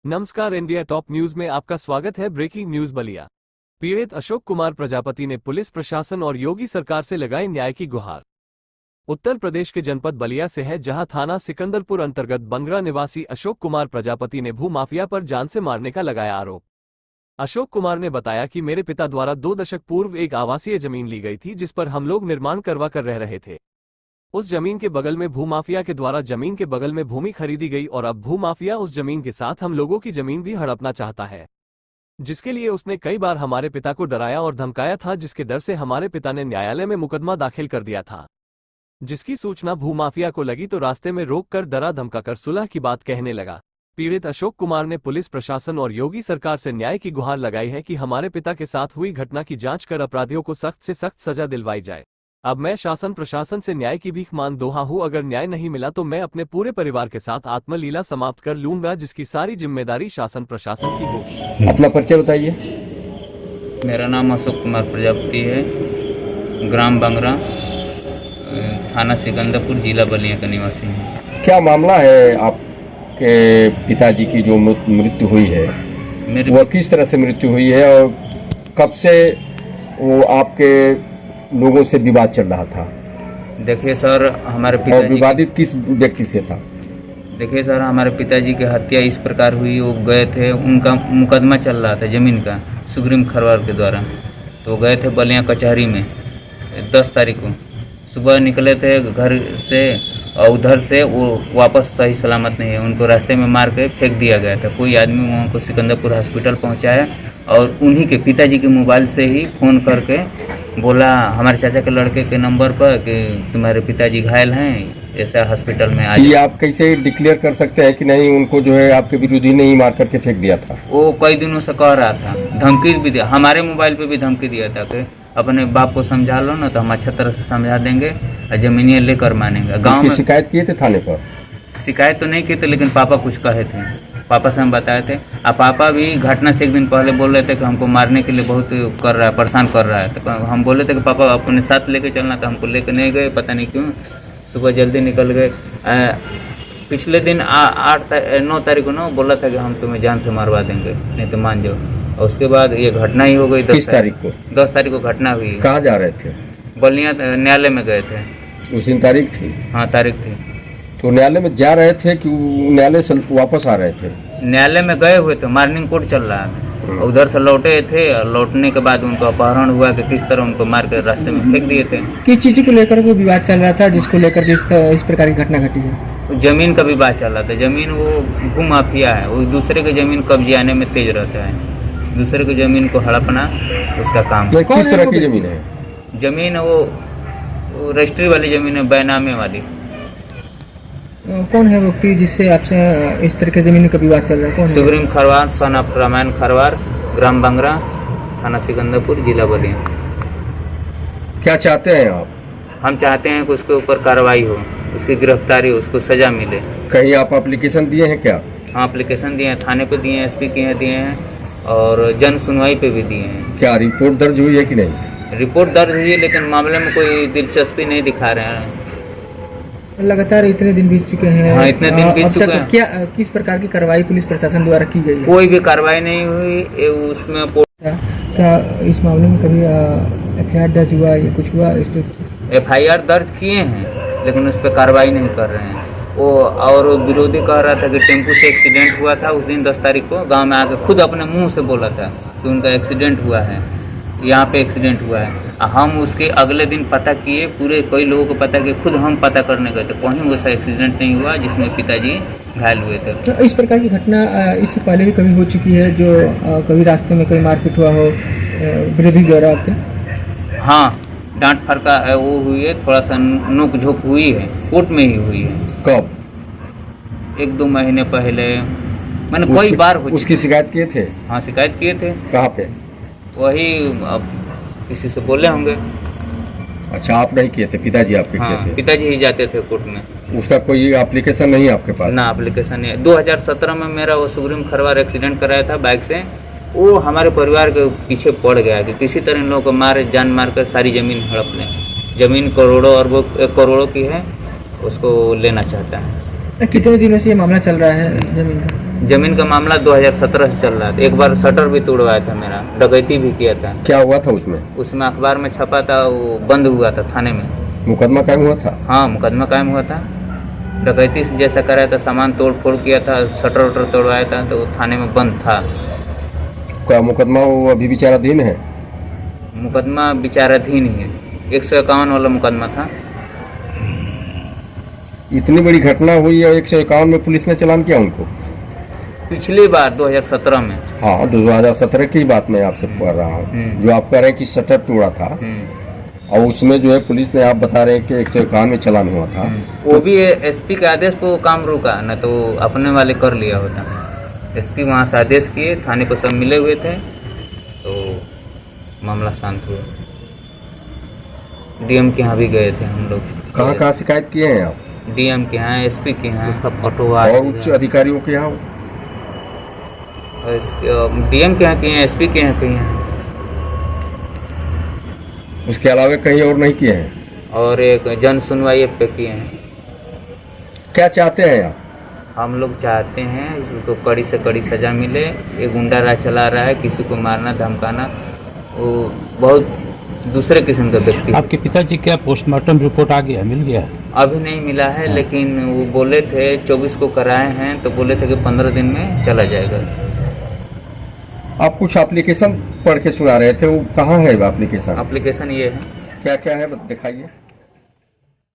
नमस्कार, India top news में आपका स्वागत है। Breaking news Ballia. पीड़ित अशोक कुमार प्रजापति ने पुलिस प्रशासन और योगी सरकार से लगाई न्याय की गुहार। उत्तर प्रदेश के जनपद बलिया से है, जहां थाना सिकंदरपुर अंतर्गत बंगरा निवासी अशोक कुमार प्रजापति ने भू माफिया पर जान से मारने का लगाया आरोप। अशोक कुमार ने बताया कि मेरे पिता द्वारा 2 दशक पूर्व एक आवासीय जमीन ली गई थी, जिस पर हम लोग निर्माण करवा कर रह रहे थे। उस जमीन के बगल में भूमाफिया के द्वारा जमीन के बगल में भूमि खरीदी गई और अब भूमाफिया उस जमीन के साथ हम लोगों की जमीन भी हड़पना चाहता है, जिसके लिए उसने कई बार हमारे पिता को डराया और धमकाया था, जिसके डर से हमारे पिता ने न्यायालय में मुकदमा दाखिल कर दिया था। जिसकी सूचना भूमाफिया को लगी तो रास्ते में रोककर डरा धमकाकर सुलह की बात कहने लगा। पीड़ित अशोक कुमार ने पुलिस प्रशासन और योगी सरकार से न्याय की गुहार लगाई है कि हमारे पिता के साथ हुई घटना की जांच कर अपराधियों को सख्त से सख्त सजा दिलवाई जाए। अब मैं शासन प्रशासन से न्याय की भीख मांग रहा हूं। अगर न्याय नहीं मिला तो मैं अपने पूरे परिवार के साथ आत्मलीला समाप्त कर लूंगा, जिसकी सारी जिम्मेदारी शासन प्रशासन की होगी। अपना परिचय बताइए। मेरा नाम अशोक कुमार प्रजापति है, ग्राम बंगरा, थाना सिकंदरपुर, जिला बलिया का निवासी हूँ। क्या मामला है आपके पिताजी की जो मृत्यु हुई है, वो किस तरह से मृत्यु हुई है और कब से वो आपके लोगों से विवाद चल रहा था? देखिए सर, हमारे और पिताजी विवादित किस व्यक्ति से था? देखिए सर, हमारे पिताजी की हत्या इस प्रकार हुई, वो गए थे, उनका मुकदमा चल रहा था जमीन का सुग्रीम खरवार के द्वारा। तो गए थे बलिया कचहरी में 10 तारीख को सुबह निकले थे घर से, और उधर से वो वापस सही सलामत नहीं है, उनको रास्ते में मार के फेंक दिया गया था। कोई आदमी उनको सिकंदरपुर हॉस्पिटल पहुंचाया और उन्हीं के पिताजी के मोबाइल से ही फ़ोन करके बोला हमारे चाचा के लड़के के नंबर पर कि तुम्हारे पिताजी घायल हैं, ऐसा हॉस्पिटल में आ ये आप कैसे डिक्लेयर कर सकते हैं कि नहीं उनको जो है आपके विरोधी ने ही मार करके फेंक दिया था? वो कई दिनों से कह रहा था, धमकी भी दिया, हमारे मोबाइल पे भी धमकी दिया था कि अपने बाप को समझा लो ना, तो हम अच्छा तरह से समझा देंगे और जमीनियाँ लेकर मानेंगे। गाँव में शिकायत किए थे थाने पर? शिकायत तो नहीं की थी, लेकिन पापा कुछ कहे थे, पापा से हम बताए थे। अब पापा भी घटना से 1 दिन पहले बोल रहे थे कि हमको मारने के लिए बहुत कर रहा है, परेशान कर रहा है। तो हम बोले थे कि पापा अपने साथ लेके चलना, तो हमको लेके नहीं गए, पता नहीं क्यों। सुबह जल्दी निकल गए। पिछले दिन 9 तारीख को ना बोला था कि हम तुम्हें जान से मारवा देंगे, नहीं तो मान जाओ। और उसके बाद ये घटना ही हो गई। 10 तारीख को? 10 तारीख को घटना हुई। कहाँ जा रहे थे? बलिया न्यायालय में गए थे। उस दिन तारीख थी? हाँ, तारीख थी। तो न्यायालय में जा रहे थे कि न्यायालय से वापस आ रहे थे? न्यायालय में गए हुए थे, मॉर्निंग कोर्ट चल रहा था, उधर से लौटे थे। लौटने के बाद उनका अपहरण हुआ कि किस तरह उनको मार कर रास्ते में फेंक दिए थे। किस चीज को लेकर वो विवाद चल रहा था जिसको लेकर इस प्रकार की घटना घटी है? जमीन का विवाद चल रहा था। जमीन, वो भूमाफिया है, वो दूसरे के जमीन कब्जे आने में तेज रहता है, दूसरे की जमीन को हड़पना उसका काम। किस तरह की जमीन है? जमीन वो रजिस्ट्री वाली जमीन है, बैनामे वाली। कौन है व्यक्ति जिससे आपसे इस तरह के जमीन का विवाद चल रहा है? कौन है? सुग्रीम खरवार, सन ऑफ रामायण खरवार, ग्राम बंगरा, थाना सिकंदरपुर, जिला बलिया। क्या चाहते हैं आप? हम चाहते हैं कि उसके ऊपर कार्रवाई हो, उसकी गिरफ्तारी हो, उसको सजा मिले। कहीं आप एप्लीकेशन दिए हैं क्या? हाँ, एप्लीकेशन दिए हैं, थाने पे दिए हैं, एसपी के यहाँ दिए हैं और जन सुनवाई पे भी दिए हैं। क्या रिपोर्ट दर्ज हुई है कि नहीं? रिपोर्ट दर्ज हुई है, लेकिन मामले में कोई दिलचस्पी नहीं दिखा रहे हैं। लगातार इतने दिन बीत चुके हैं। हाँ, इतने दिन बीत चुके हैं। क्या किस प्रकार की कार्रवाई पुलिस प्रशासन द्वारा की गई है? कोई भी कार्रवाई नहीं हुई। उसमें क्या इस मामले में कभी FIR दर्ज हुआ या कुछ हुआ इस पर? FIR दर्ज किए हैं, लेकिन उस पर कार्रवाई नहीं कर रहे हैं वो। और विरोधी कह रहा था कि टेम्पू से एक्सीडेंट हुआ था उस दिन 10 तारीख को, गांव में आके खुद अपने मुंह से बोला था कि उनका एक्सीडेंट हुआ है, यहाँ पे एक्सीडेंट हुआ है। हम उसके अगले दिन पता किए, पूरे कई लोगों को पता किए, खुद हम पता करने गए थे, कहीं वैसा एक्सीडेंट नहीं हुआ जिसमें पिताजी घायल हुए थे। तो इस प्रकार की घटना इससे पहले भी कभी हो चुकी है, जो कभी रास्ते में कोई मारपीट हुआ हो विरोधी द्वारा आपके? हाँ, डांट फड़का वो हुई है, थोड़ा सा नोक झोंक हुई है, कोर्ट में ही हुई है। कब? 1-2 महीने पहले। मैंने कई बार हो उसकी शिकायत किए थे? हाँ, शिकायत किए थे। कहाँ पे? वही, अब किसी से बोले होंगे। अच्छा, आप नहीं किए थे, पिताजी आपके हाँ, किए थे? पिताजी ही जाते थे कोर्ट में। उसका कोई एप्लीकेशन नहीं है आपके पास? ना, एप्लीकेशन नहीं। 2017 में मेरा वो सुग्रीम खरवार एक्सीडेंट कराया था बाइक से, वो हमारे परिवार के पीछे पड़ गया कि किसी तरह इन लोगों को जान मार कर सारी ज़मीन हड़प लें। ज़मीन करोड़ों और वो 1 करोड़ की है, उसको लेना चाहता है। कितने दिनों से ये मामला चल रहा है जमीन का? जमीन का मामला 2017 से चल रहा था। एक बार शटर भी तोड़वाया था मेरा, डकैती भी किया था। क्या हुआ था उसमें? उसमें अखबार में छपा था, वो बंद हुआ था थाने में। मुकदमा कायम हुआ था? हाँ, मुकदमा कायम हुआ था। डकैती जैसा कराया था, सामान तोड़ फोड़ किया था, शटर वटर तोड़वाया था, तो वो थाने में बंद था। क्या मुकदमा वो अभी विचाराधीन है? मुकदमा विचाराधीन ही है। 151 वाला मुकदमा था। इतनी बड़ी घटना हुई है, 151 में पुलिस ने चालान किया उनको? पिछली बार 2017 में। हाँ, 2017 की बात मैं आपसे पढ़ रहा हूँ, जो आप कह रहे हैं कि शटर तोड़ा था, और उसमें जो है पुलिस ने, आप बता रहे हैं कि 151 में चालान हुआ था। वो भी एसपी के आदेश पर वो काम रुका, न तो अपने वाले कर लिया होता। एसपी वहाँ से आदेश किए, थाने पर सब मिले हुए थे, तो मामला शांत हुआ। डीएम के यहाँ भी गए थे हम लोग। कहाँ कहाँ शिकायत किए हैं आप? डीएम के यहाँ, एसपी के यहाँ, उसका फोटो और उच्च अधिकारियों के यहाँ? डीएम के यहाँ किए हैं, एसपी के यहाँ किए हैं, उसके अलावा कहीं और नहीं किए हैं? और एक जन सुनवाई पे किए हैं। क्या चाहते हैं आप? हम लोग चाहते हैं उसको कड़ी से कड़ी सजा मिले। ये गुंडा राज चला रहा है, किसी को मारना धमकाना, वो बहुत दूसरे किस्म का व्यक्ति। आपके पिताजी क्या पोस्टमार्टम रिपोर्ट आ गया, मिल गया? अभी नहीं मिला है, लेकिन वो बोले थे 24 को कराए हैं, तो बोले थे कि 15 दिन में चला जाएगा। आप कुछ एप्लीकेशन पढ़ के सुना रहे थे, वो कहाँ है एप्लीकेशन? एप्लीकेशन ये है। क्या क्या है दिखाइए।